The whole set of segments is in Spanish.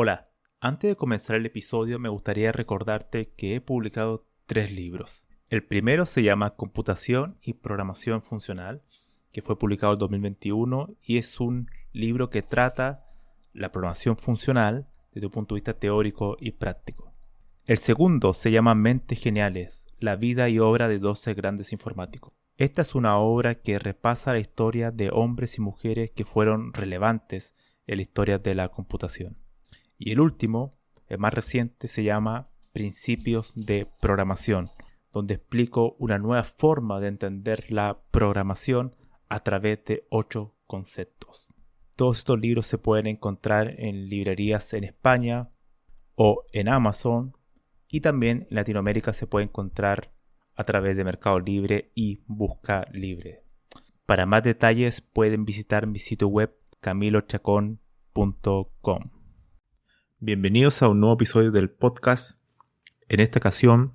Hola, antes de comenzar el episodio me gustaría recordarte que he publicado 3 libros. El primero se llama Computación y Programación Funcional, que fue publicado en 2021 y es un libro que trata la programación funcional desde un punto de vista teórico y práctico. El segundo se llama Mentes Geniales, la vida y obra de 12 grandes informáticos. Esta es una obra que repasa la historia de hombres y mujeres que fueron relevantes en la historia de la computación. Y el último, el más reciente, se llama Principios de Programación, donde explico una nueva forma de entender la programación a través de 8 conceptos. Todos estos libros se pueden encontrar en librerías en España o en Amazon, y también en Latinoamérica se puede encontrar a través de Mercado Libre y Busca Libre. Para más detalles pueden visitar mi sitio web camilochacon.com. Bienvenidos a un nuevo episodio del podcast, en esta ocasión,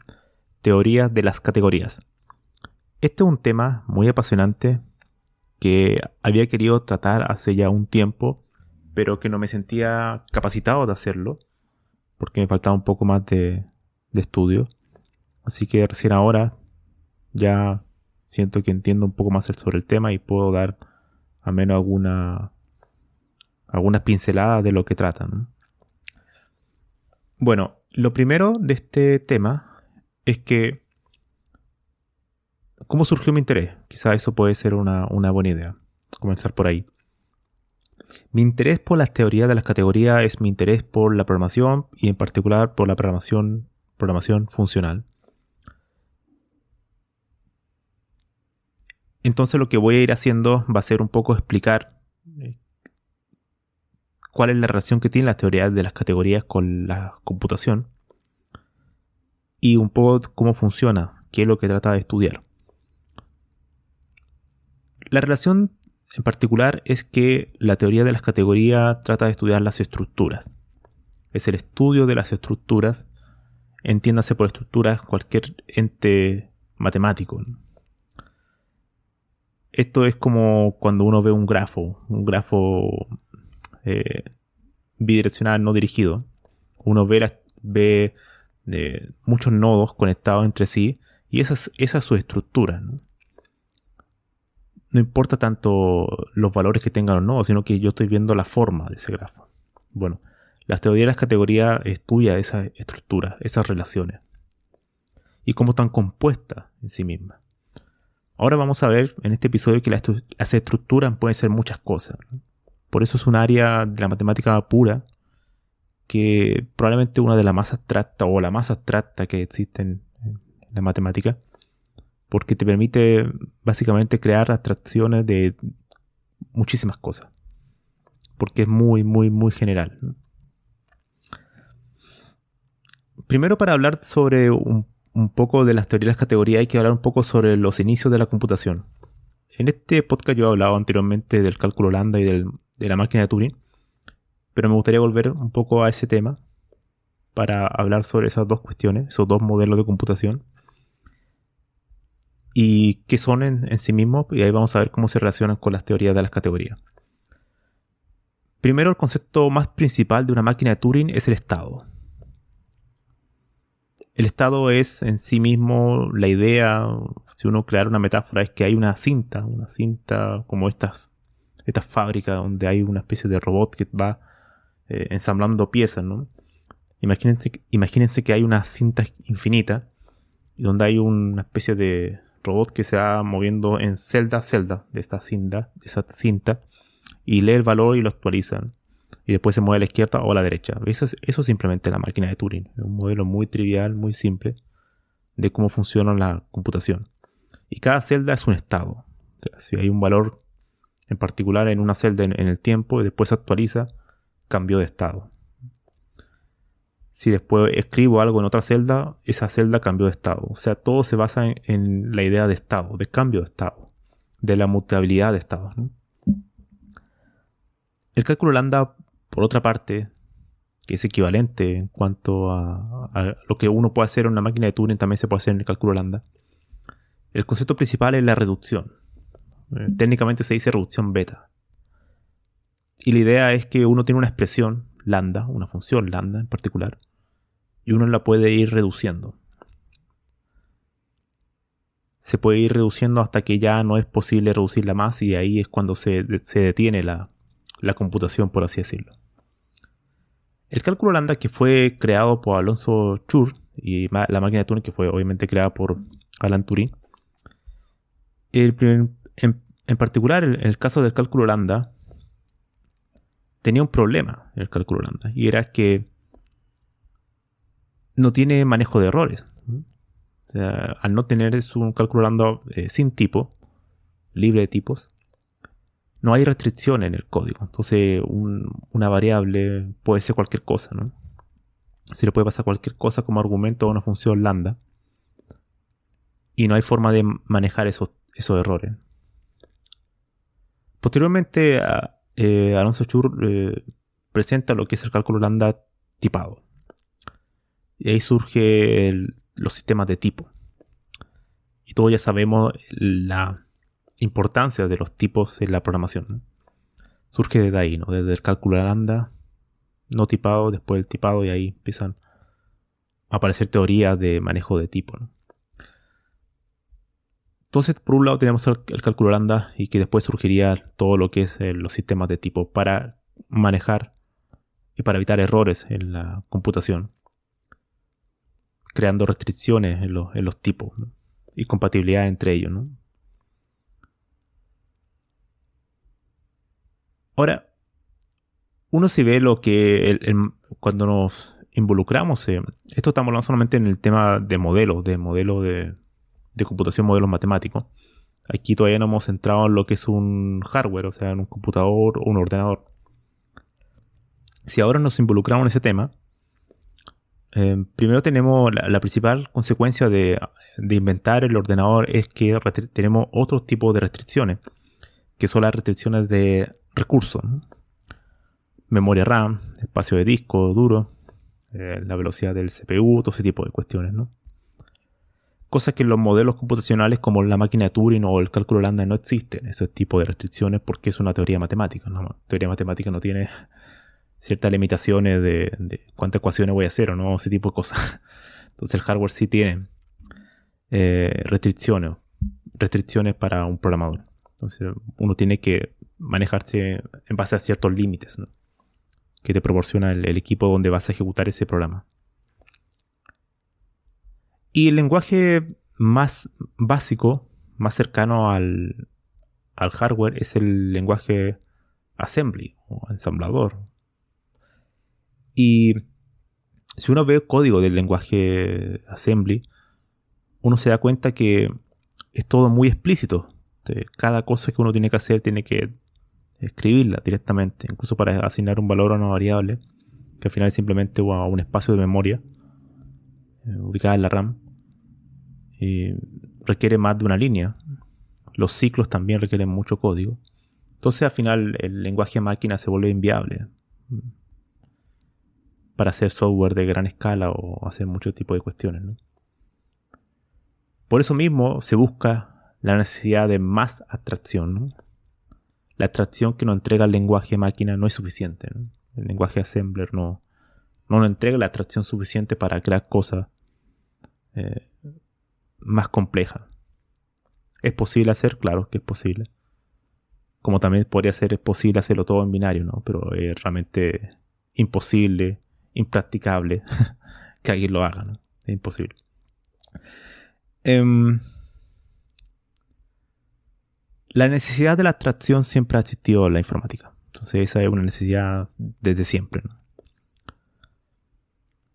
Teoría de las categorías. Este es un tema muy apasionante que había querido tratar hace ya un tiempo, pero que no me sentía capacitado de hacerlo, porque me faltaba un poco más de estudio. Así que recién ahora ya siento que entiendo un poco más sobre el tema y puedo dar al menos algunas pinceladas de lo que trata, ¿no? Bueno, lo primero de este tema es que ¿cómo surgió mi interés? Quizá eso puede ser una buena idea, comenzar por ahí. Mi interés por las teorías de las categorías es mi interés por la programación y en particular por la programación funcional. Entonces lo que voy a ir haciendo va a ser un poco explicar cuál es la relación que tienen las teorías de las categorías con la computación y un poco cómo funciona, qué es lo que trata de estudiar. La relación en particular es que la teoría de las categorías trata de estudiar las estructuras. Es el estudio de las estructuras, entiéndase por estructuras cualquier ente matemático. Esto es como cuando uno ve un grafo bidireccional no dirigido. Uno ve muchos nodos conectados entre sí y esa es su estructura, ¿no? No importa tanto los valores que tengan los nodos, sino que yo estoy viendo la forma de ese grafo. Bueno, la teoría de las categorías estudia esas estructuras, esas relaciones y cómo están compuestas en sí mismas. Ahora vamos a ver en este episodio que las estructuras pueden ser muchas cosas, ¿no? Por eso es un área de la matemática pura que probablemente una de las más abstractas o la más abstracta que existe en la matemática, porque te permite básicamente crear abstracciones de muchísimas cosas, porque es muy, muy, muy general, ¿no? Primero, para hablar sobre un poco de las teorías de las categorías, hay que hablar un poco sobre los inicios de la computación. En este podcast yo he hablado anteriormente del cálculo lambda y de la máquina de Turing, pero me gustaría volver un poco a ese tema para hablar sobre esas dos cuestiones, esos dos modelos de computación y qué son en sí mismos, y ahí vamos a ver cómo se relacionan con las teorías de las categorías. Primero, el concepto más principal de una máquina de Turing es el estado. El estado es en sí mismo la idea, si uno creara una metáfora, es que hay una cinta como estas fábricas donde hay una especie de robot que va ensamblando piezas, ¿no? Imagínense que hay una cinta infinita y donde hay una especie de robot que se va moviendo en celda a celda de esa cinta y lee el valor y lo actualiza, ¿no? Y después se mueve a la izquierda o a la derecha. Eso es simplemente la máquina de Turing. Es un modelo muy trivial, muy simple de cómo funciona la computación. Y cada celda es un estado. O sea, si hay un valor en particular en una celda en el tiempo y después se actualiza, cambió de estado. Si después escribo algo en otra celda, esa celda cambió de estado. O sea, todo se basa en la idea de estado, de cambio de estado, de la mutabilidad de estados, ¿no? El cálculo lambda, por otra parte, que es equivalente en cuanto a lo que uno puede hacer en una máquina de Turing, también se puede hacer en el cálculo lambda. El concepto principal es la reducción. Técnicamente se dice reducción beta. Y la idea es que uno tiene una expresión, lambda, una función lambda en particular, y uno la puede ir reduciendo. Se puede ir reduciendo hasta que ya no es posible reducirla más, y ahí es cuando se detiene la computación, por así decirlo. El cálculo lambda, que fue creado por Alonso Chur, y la máquina de Turing, que fue obviamente creada por Alan Turing, en particular, en el caso del cálculo lambda, tenía un problema el cálculo lambda, y era que no tiene manejo de errores. O sea, al no tener un cálculo lambda sin tipo, libre de tipos, no hay restricciones en el código. Entonces una variable puede ser cualquier cosa, ¿no? Se le puede pasar cualquier cosa como argumento a una función lambda, y no hay forma de manejar esos errores. Posteriormente, Alonso Chur presenta lo que es el cálculo lambda tipado. Y ahí surgen los sistemas de tipo. Y todos ya sabemos la importancia de los tipos en la programación, ¿no? Surge desde ahí, ¿no? Desde el cálculo lambda no tipado, después el tipado, y ahí empiezan a aparecer teorías de manejo de tipo, ¿no? Entonces, por un lado tenemos el cálculo lambda, y que después surgiría todo lo que es los sistemas de tipo para manejar y para evitar errores en la computación, creando restricciones en los tipos, ¿no? Y compatibilidad entre ellos, ¿no? Ahora, uno se ve lo que cuando nos involucramos, esto estamos hablando solamente en el tema de modelos de computación, modelos matemáticos. Aquí todavía no hemos entrado en lo que es un hardware, o sea, en un computador o un ordenador. Si ahora nos involucramos en ese tema, primero tenemos la principal consecuencia de inventar el ordenador es que tenemos otros tipos de restricciones, que son las restricciones de recursos, ¿no? Memoria RAM, espacio de disco duro, la velocidad del CPU, todo ese tipo de cuestiones, ¿no? Cosas que en los modelos computacionales como la máquina de Turing o el cálculo lambda no existen, ese tipo de restricciones, porque es una teoría matemática, ¿no? La teoría matemática no tiene ciertas limitaciones de cuántas ecuaciones voy a hacer o no, ese tipo de cosas. Entonces el hardware sí tiene restricciones para un programador. Entonces uno tiene que manejarse en base a ciertos límites, ¿no?, que te proporciona el equipo donde vas a ejecutar ese programa. Y el lenguaje más básico, más cercano al hardware, es el lenguaje assembly o ensamblador. Y si uno ve el código del lenguaje assembly, uno se da cuenta que es todo muy explícito. Cada cosa que uno tiene que hacer tiene que escribirla directamente, incluso para asignar un valor a una variable, que al final es simplemente un espacio de memoria ubicada en la RAM, y requiere más de una línea. Los ciclos también requieren mucho código. Entonces al final el lenguaje máquina se vuelve inviable para hacer software de gran escala o hacer muchos tipos de cuestiones, ¿no? Por eso mismo se busca la necesidad de más abstracción, ¿no? La abstracción que nos entrega el lenguaje máquina no es suficiente, ¿no? El lenguaje assembler no nos entrega la abstracción suficiente para crear cosas más complejas. ¿Es posible hacer? Claro que es posible. Como también podría ser posible hacerlo todo en binario, ¿no? Pero es realmente imposible, impracticable que alguien lo haga, ¿no? Es imposible. La necesidad de la abstracción siempre ha existido en la informática. Entonces esa es una necesidad desde siempre, ¿no?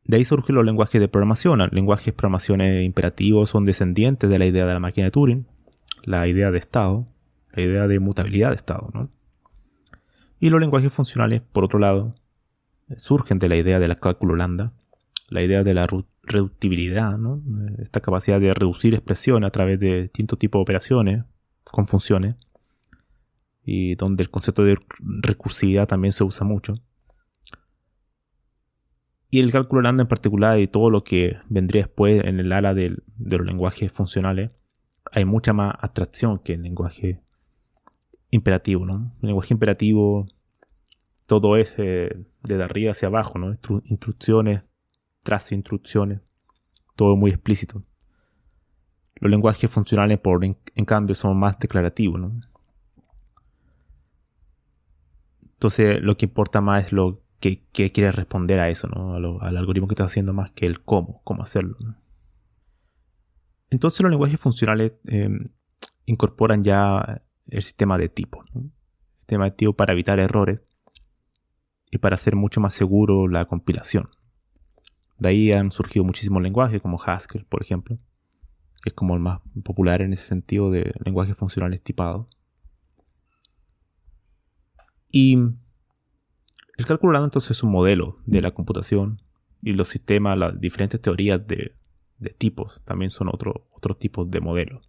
De ahí surgen los lenguajes de programación. Los lenguajes de programación imperativos son descendientes de la idea de la máquina de Turing, la idea de estado, la idea de mutabilidad de estado, ¿no? Y los lenguajes funcionales, por otro lado, surgen de la idea del cálculo lambda, la idea de la reductibilidad, ¿no? Esta capacidad de reducir expresiones a través de distintos tipos de operaciones con funciones, y donde el concepto de recursividad también se usa mucho. Y el cálculo lambda en particular, y todo lo que vendría después en el ala de los lenguajes funcionales, hay mucha más abstracción que el lenguaje imperativo, ¿no? El lenguaje imperativo todo es de arriba hacia abajo, ¿no? Instrucciones tras instrucciones, todo muy explícito. Los lenguajes funcionales, en cambio, son más declarativos, ¿no? Entonces, lo que importa más es lo que quiere responder a eso, ¿no? Al algoritmo que está haciendo, más que el cómo hacerlo, ¿no? Entonces, los lenguajes funcionales incorporan ya el sistema de tipos, ¿no? El sistema de tipos para evitar errores y para hacer mucho más seguro la compilación. De ahí han surgido muchísimos lenguajes, como Haskell, por ejemplo, que es como el más popular en ese sentido de lenguajes funcionales tipados. Y el cálculo random entonces es un modelo de la computación, y los sistemas, las diferentes teorías de tipos también son otros tipos de modelos.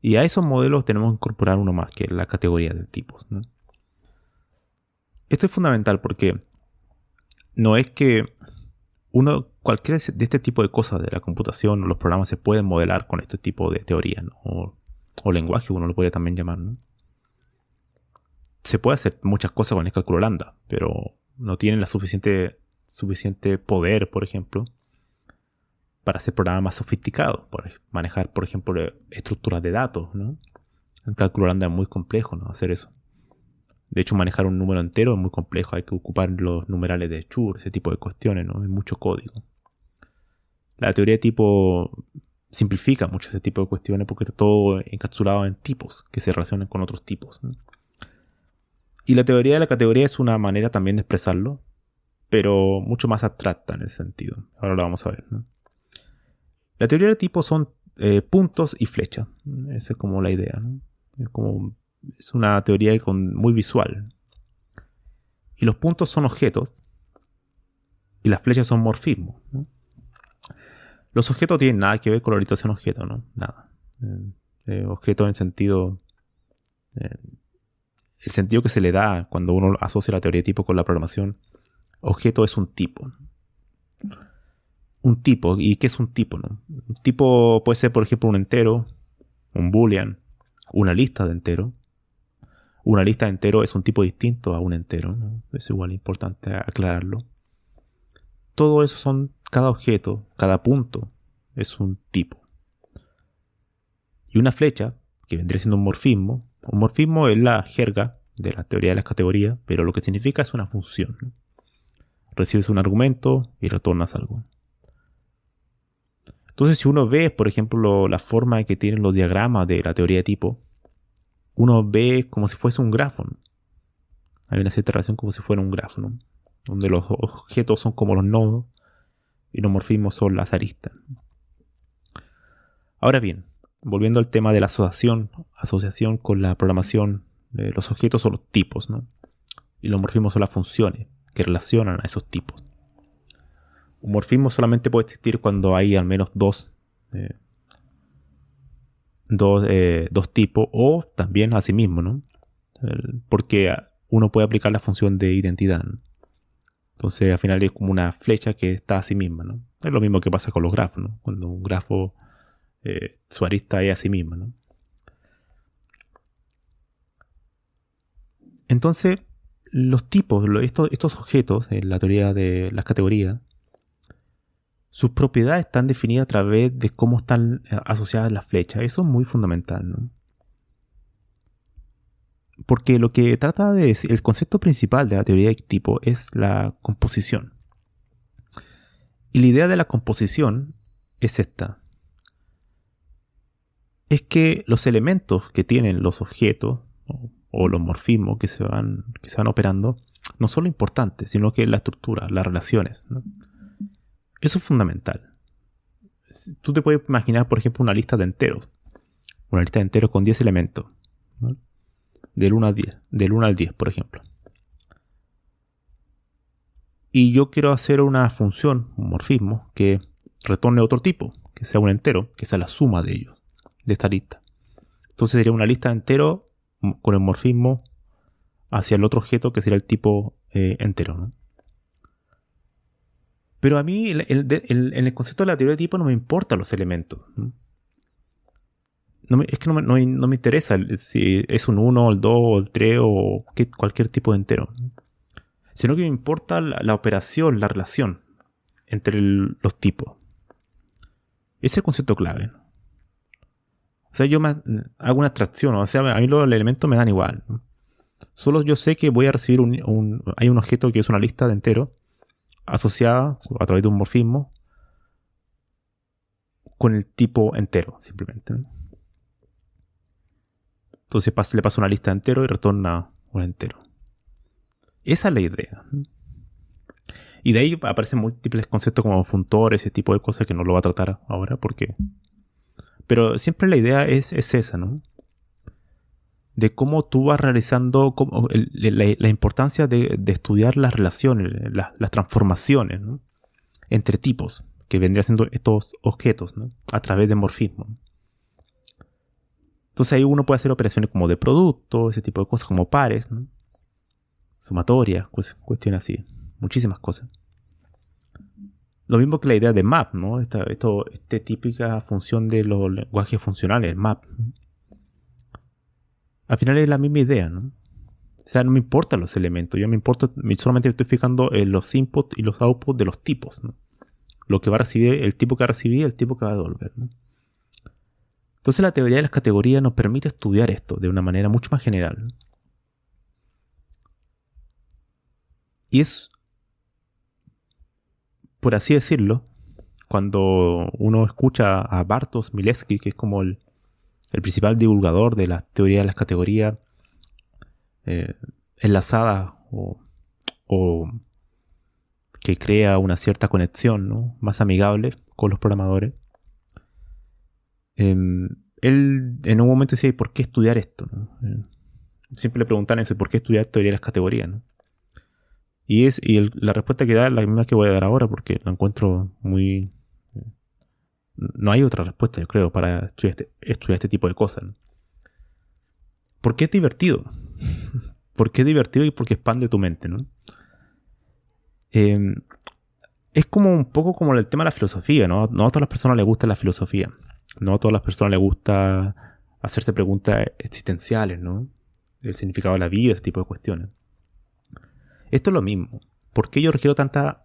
Y a esos modelos tenemos que incorporar uno más, que es la categoría de tipos, ¿no? Esto es fundamental porque no es que cualquier de este tipo de cosas de la computación o los programas se pueden modelar con este tipo de teoría, ¿no? O lenguaje, uno lo puede también llamar, ¿no? Se puede hacer muchas cosas con el cálculo lambda, pero no tienen la suficiente poder, por ejemplo, para hacer programas más sofisticados, para manejar, por ejemplo, estructuras de datos, ¿no? El cálculo lambda es muy complejo, ¿no? Hacer eso. De hecho, manejar un número entero es muy complejo. Hay que ocupar los numerales de Schur, ese tipo de cuestiones, ¿no? Hay mucho código. La teoría de tipo simplifica mucho ese tipo de cuestiones porque está todo encapsulado en tipos que se relacionan con otros tipos, ¿no? Y la teoría de la categoría es una manera también de expresarlo, pero mucho más abstracta en ese sentido. Ahora lo vamos a ver, ¿no? La teoría de tipos son puntos y flechas. Esa es como la idea, ¿no? Es una teoría muy visual. Y los puntos son objetos y las flechas son morfismos, ¿no? Los objetos tienen nada que ver con la orientación objeto, ¿no? Nada. Objeto en el sentido que se le da cuando uno asocia la teoría de tipo con la programación. Objeto es un tipo, ¿no? Un tipo. ¿Y qué es un tipo, no? Un tipo puede ser, por ejemplo, un entero, un boolean, una lista de enteros. Una lista de enteros es un tipo distinto a un entero, ¿no? Es igual importante aclararlo. Todo eso cada objeto, cada punto es un tipo. Y una flecha, que vendría siendo un morfismo. Un morfismo es la jerga de la teoría de las categorías, pero lo que significa es una función, ¿no? Recibes un argumento y retornas algo. Entonces, si uno ve, por ejemplo, la forma que tienen los diagramas de la teoría de tipo, uno ve como si fuese un grafo, ¿no? Hay una cierta relación como si fuera un grafo, ¿no? Donde los objetos son como los nodos y los morfismos son las aristas. Ahora bien, volviendo al tema de la asociación con la programación, los objetos son los tipos, ¿no? Y los morfismos son las funciones que relacionan a esos tipos. Un morfismo solamente puede existir cuando hay al menos dos tipos, o también a sí mismo, ¿no? Porque uno puede aplicar la función de identidad, ¿no? Entonces al final es como una flecha que está a sí misma, ¿no? Es lo mismo que pasa con los grafos, ¿no? Cuando un grafo, su arista es a sí misma, ¿no? Entonces los tipos, estos objetos en la teoría de las categorías, sus propiedades están definidas a través de cómo están asociadas las flechas. Eso es muy fundamental, ¿no? Porque lo que trata de decir, el concepto principal de la teoría de tipo es la composición. Y la idea de la composición es esta. Es que los elementos que tienen los objetos o los morfismos que se van operando no son lo importante, sino que la estructura, las relaciones, ¿no? Eso es fundamental. Tú te puedes imaginar, por ejemplo, una lista de enteros. Una lista de enteros con 10 elementos, ¿no? Del 1 al 10. Del 1 al 10, por ejemplo. Y yo quiero hacer una función, un morfismo, que retorne otro tipo, que sea un entero, que sea la suma de ellos, de esta lista. Entonces sería una lista de enteros con el morfismo hacia el otro objeto, que sería el tipo entero, ¿no? Pero a mí, en el concepto de la teoría de tipo, no me importan los elementos, ¿no? Es que no me interesa si es un 1, el 2, o el 3 o cualquier tipo de entero, ¿no? sino que me importa la operación, la relación entre los tipos. Ese es el concepto clave. O sea, yo hago una abstracción, o sea, a mí los elementos me dan igual, ¿no? Solo yo sé que voy a recibir hay un objeto que es una lista de enteros asociada a través de un morfismo con el tipo entero, simplemente, ¿no? Entonces le paso una lista de enteros y retorna un entero. Esa es la idea. Y de ahí aparecen múltiples conceptos como funtores, ese tipo de cosas que no lo va a tratar ahora porque... Pero siempre la idea es esa, ¿no? De cómo tú vas realizando la importancia de estudiar las relaciones, las transformaciones, ¿no? Entre tipos, que vendrían siendo estos objetos, ¿no? A través de morfismo. Entonces ahí uno puede hacer operaciones como de producto, ese tipo de cosas, como pares, ¿no? Sumatorias, cuestiones así. Muchísimas cosas. Lo mismo que la idea de map, ¿no? Esta típica función de los lenguajes funcionales, map, ¿no? Al final es la misma idea, ¿no? O sea, no me importan los elementos. Yo solamente estoy fijando en los inputs y los outputs de los tipos, ¿no? Lo que va a recibir, el tipo que va a recibir y el tipo que va a devolver, ¿no? Entonces la teoría de las categorías nos permite estudiar esto de una manera mucho más general, ¿no? Y es, por así decirlo, cuando uno escucha a Bartosz Milewski, que es como el principal divulgador de la teoría de las categorías enlazadas o que crea una cierta conexión, ¿no? Más amigable con los programadores. Él en un momento decía, ¿por qué estudiar esto, no? Siempre le preguntan eso, ¿por qué estudiar teoría de las categorías, no? Y la respuesta que da es la misma que voy a dar ahora, porque la encuentro muy... No hay otra respuesta, yo creo, para estudiar este tipo de cosas, ¿no? ¿Por qué es divertido? ¿Por qué es divertido? Y porque expande tu mente, ¿no? Es como un poco como el tema de la filosofía, ¿no? No a todas las personas les gusta la filosofía. No a todas las personas les gusta hacerse preguntas existenciales, ¿no? El significado de la vida, ese tipo de cuestiones. Esto es lo mismo. ¿Por qué yo requiero tanta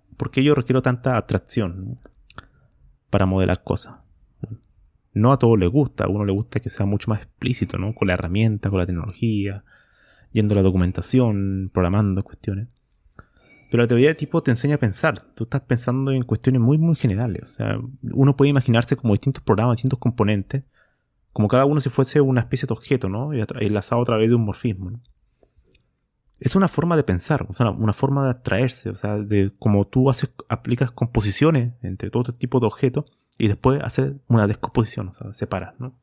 abstracción, ¿no? Para modelar cosas? No a todos les gusta. A uno le gusta que sea mucho más explícito, ¿no? Con la herramienta, con la tecnología, yendo a la documentación, programando cuestiones. Pero la teoría de tipo te enseña a pensar. Tú estás pensando en cuestiones muy, muy generales. O sea, uno puede imaginarse como distintos programas, distintos componentes, como cada uno si fuese una especie de objeto, ¿no? Y enlazado a través de un morfismo, ¿no? Es una forma de pensar, o sea, una forma de abstraerse, o sea, de cómo tú aplicas composiciones entre todo este tipo de objetos y después haces una descomposición, o sea, separas, ¿no?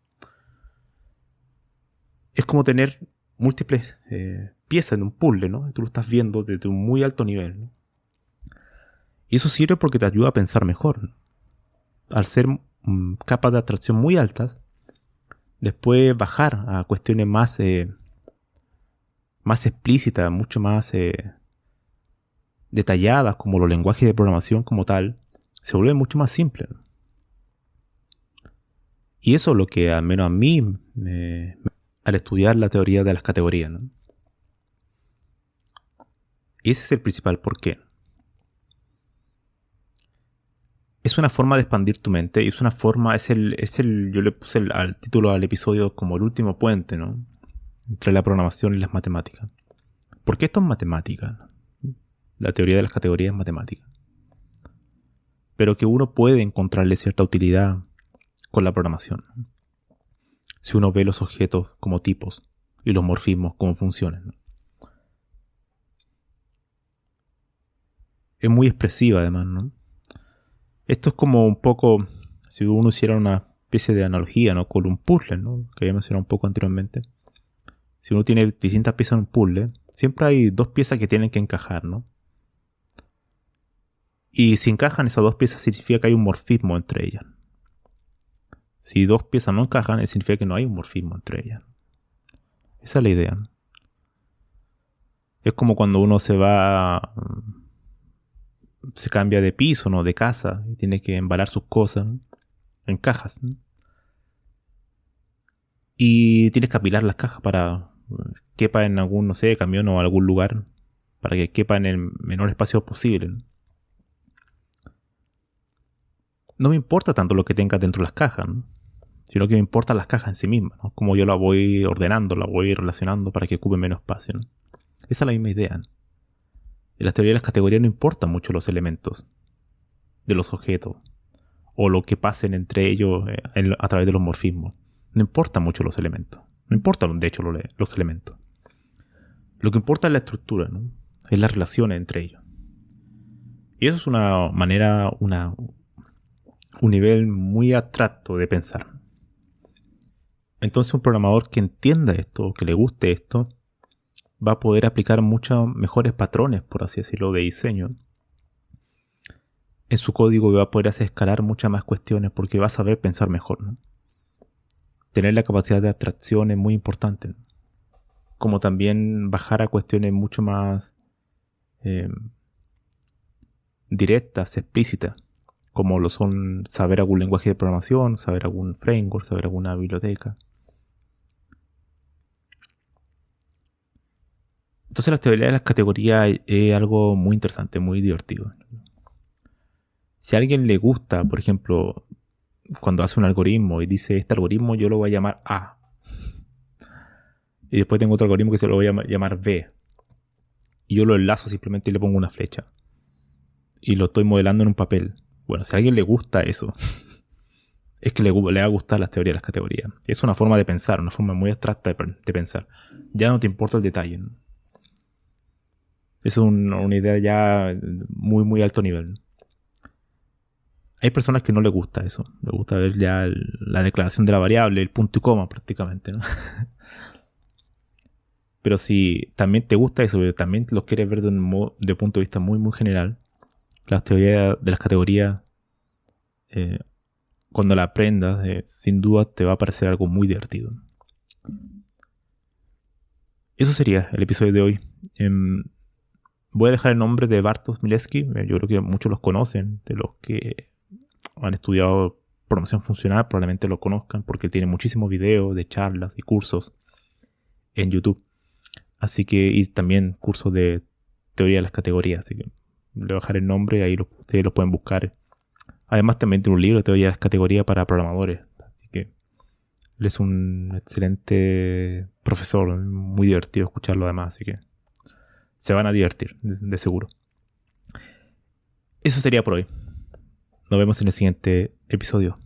Es como tener múltiples piezas en un puzzle, ¿no? Tú lo estás viendo desde un muy alto nivel, ¿no? Y eso sirve porque te ayuda a pensar mejor, ¿no? Al ser capas de abstracción muy altas, después bajar a cuestiones más explícitas, mucho más detalladas, como los lenguajes de programación como tal, se vuelve mucho más simple, ¿no? Y eso es lo que al menos a mí, al estudiar la teoría de las categorías, ¿no? Y ese es el principal porqué. Es una forma de expandir tu mente y es una forma, yo le puse al título al episodio como el último puente, ¿no? Entre la programación y las matemáticas. ¿Por qué esto es matemática? La teoría de las categorías es matemática. Pero que uno puede encontrarle cierta utilidad con la programación, ¿no? Si uno ve los objetos como tipos y los morfismos como funciones, ¿no? Es muy expresiva además, ¿no? Esto es como un poco, si uno hiciera una especie de analogía, ¿no? Con un puzzle, ¿no? Que había mencionado un poco anteriormente. Si uno tiene distintas piezas en un puzzle, siempre hay dos piezas que tienen que encajar, ¿no? Y si encajan esas dos piezas significa que hay un morfismo entre ellas. Si dos piezas no encajan, significa que no hay un morfismo entre ellas. Esa es la idea, ¿no? Es como cuando uno se cambia de piso, ¿no? De casa, y tiene que embalar sus cosas, ¿no? En cajas, ¿no? Y tienes que apilar las cajas para quepa en algún, no sé, camión o algún lugar para que quepa en el menor espacio posible. No me importa tanto lo que tenga dentro de las cajas, ¿no? Sino que me importan las cajas en sí mismas, ¿no? Como yo las voy ordenando, las voy relacionando para que ocupen menos espacio, ¿no? Esa es la misma idea, ¿no? En las teorías de las categorías no importan mucho los elementos de los objetos o lo que pasen entre ellos a través de los morfismos. No importan mucho los elementos. No importan, de hecho, los elementos. Lo que importa es la estructura, ¿no? Es las relaciones entre ellos. Y eso es una manera, un nivel muy abstracto de pensar. Entonces un programador que entienda esto, que le guste esto, va a poder aplicar muchos mejores patrones, por así decirlo, de diseño. En su código va a poder hacer escalar muchas más cuestiones porque va a saber pensar mejor, ¿no? Tener la capacidad de abstracción es muy importante, ¿no? Como también bajar a cuestiones mucho más directas, explícitas, como lo son saber algún lenguaje de programación, saber algún framework, saber alguna biblioteca. Entonces la teoría de las categorías es algo muy interesante, muy divertido. Si a alguien le gusta, por ejemplo, cuando hace un algoritmo y dice, este algoritmo yo lo voy a llamar A, y después tengo otro algoritmo que se lo voy a llamar B, y yo lo enlazo simplemente y le pongo una flecha, y lo estoy modelando en un papel. Bueno, si a alguien le gusta eso, es que le va a gustar las teorías de las categorías. Es una forma de pensar, una forma muy abstracta de pensar. Ya no te importa el detalle, ¿no? Es una idea ya muy, muy alto nivel. Hay personas que no les gusta eso. Les gusta ver ya la declaración de la variable, el punto y coma prácticamente, ¿no? Pero si también te gusta eso, pero también lo quieres ver de un punto de vista muy, muy general, las teorías de las categorías, cuando la aprendas, sin duda te va a parecer algo muy divertido. Eso sería el episodio de hoy. Voy a dejar el nombre de Bartosz Milewski. Yo creo que muchos los conocen, de los que han estudiado programación funcional, probablemente lo conozcan porque tiene muchísimos videos de charlas y cursos en YouTube. Así que, y también cursos de teoría de las categorías. Así que le voy a dejar el nombre, ahí ustedes lo pueden buscar. Además también tiene un libro de teoría de las categorías para programadores. Así que él es un excelente profesor, muy divertido escucharlo además, así que se van a divertir, de seguro. Eso sería por hoy. Nos vemos en el siguiente episodio.